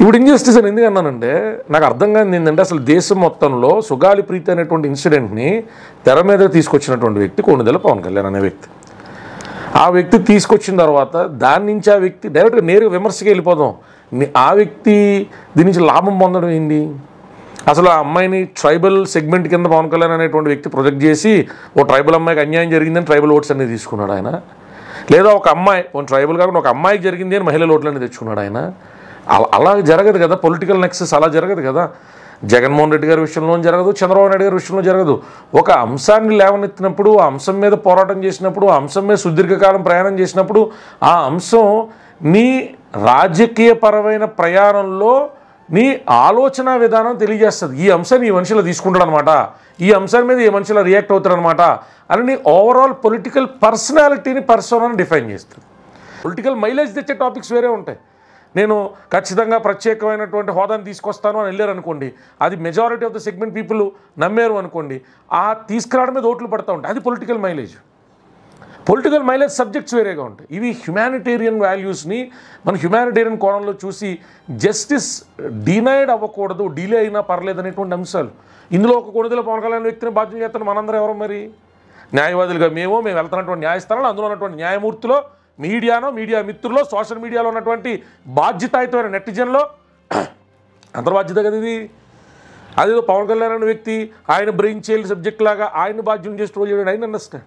ఇప్పుడు ఇన్జస్టిస్ అని ఎందుకు అన్నానంటే నాకు అర్థం కాదు ఏంటంటే అసలు దేశం మొత్తంలో సుగాలి ప్రీతి అనేటువంటి ఇన్సిడెంట్ని తెర మీద తీసుకొచ్చినటువంటి వ్యక్తి కొణిదెల పవన్ కళ్యాణ్ అనే వ్యక్తి. ఆ వ్యక్తి తీసుకొచ్చిన తర్వాత దాని నుంచి ఆ వ్యక్తి డైరెక్ట్గా నేరుగా విమర్శకి వెళ్ళిపోదాం. ఆ వ్యక్తి దీని నుంచి లాభం పొందడం ఏంటి? అసలు ఆ అమ్మాయిని ట్రైబల్ సెగ్మెంట్ కింద పవన్ కళ్యాణ్ అనేటువంటి వ్యక్తి ప్రొజెక్ట్ చేసి ఓ ట్రైబల్ అమ్మాయికి అన్యాయం జరిగిందని ట్రైబల్ ఓట్స్ అనేది తీసుకున్నాడు ఆయన. లేదా ఒక అమ్మాయి ట్రైబల్ కాకుండా ఒక అమ్మాయికి జరిగింది అని మహిళల ఓట్లన్నీ తెచ్చుకున్నాడు ఆయన. అలా జరగదు కదా, పొలిటికల్ నెక్సెస్ అలా జరగదు కదా. జగన్మోహన్ రెడ్డి గారి విషయంలో జరగదు, చంద్రబాబు నాయుడు గారి విషయంలో జరగదు. ఒక అంశాన్ని లేవనెత్తినప్పుడు, ఆ అంశం మీద పోరాటం చేసినప్పుడు, ఆ అంశం మీద సుదీర్ఘకాలం ప్రయాణం చేసినప్పుడు ఆ అంశం నీ రాజకీయపరమైన ప్రయాణంలో నీ ఆలోచన విధానం తెలియజేస్తుంది. ఈ అంశాన్ని ఈ మనిషిలో తీసుకుంటాడు అనమాట, ఈ అంశాన్ని మీద ఈ మనిషిలో రియాక్ట్ అవుతాడు అనమాట అని నీ ఓవరాల్ పొలిటికల్ పర్సనాలిటీని పర్సోనాని డిఫైన్ చేస్తుంది. పొలిటికల్ మైలేజ్ తెచ్చే టాపిక్స్ వేరే ఉంటాయి. నేను ఖచ్చితంగా ప్రత్యేకమైనటువంటి హోదాను తీసుకొస్తాను అని వెళ్ళారు అనుకోండి, అది majority of the segment people నమ్మారు అనుకోండి, ఆ తీసుకురావడం మీద ఓట్లు పడుతూ ఉంటాయి. అది political mileage. Political mileage subjects వేరేగా ఉంటాయి. ఇవి హ్యుమానిటేరియన్ వాల్యూస్ని మన హ్యుమానిటేరియన్ కోణంలో చూసి జస్టిస్ డినైడ్ అవ్వకూడదు, డిలే అయినా పర్లేదు అనేటువంటి అంశాలు. ఇందులో ఒక కొణిదెల పవన్ కళ్యాణ్ వ్యక్తిని బాధ్యం చేస్తున్న మనందరం ఎవరు మరి? న్యాయవాదులుగా మేము వెళ్తున్నటువంటి న్యాయస్థానాలు, అందులో ఉన్నటువంటి న్యాయమూర్తిలో, మీడియానో, మీడియా మిత్రుల్లో, సోషల్ మీడియాలో ఉన్నటువంటి బాధ్యతాయుతమైన నెటిజన్లో అంతర్బాధ్యత కదా ఇది. అదేదో పవన్ కళ్యాణ్ అనే వ్యక్తి ఆయన బ్రెయిన్ చైల్డ్ సబ్జెక్ట్ లాగా ఆయన బాధ్యం చేసి ట్రోల్ చేయడం ఐ అండర్స్టాండ్.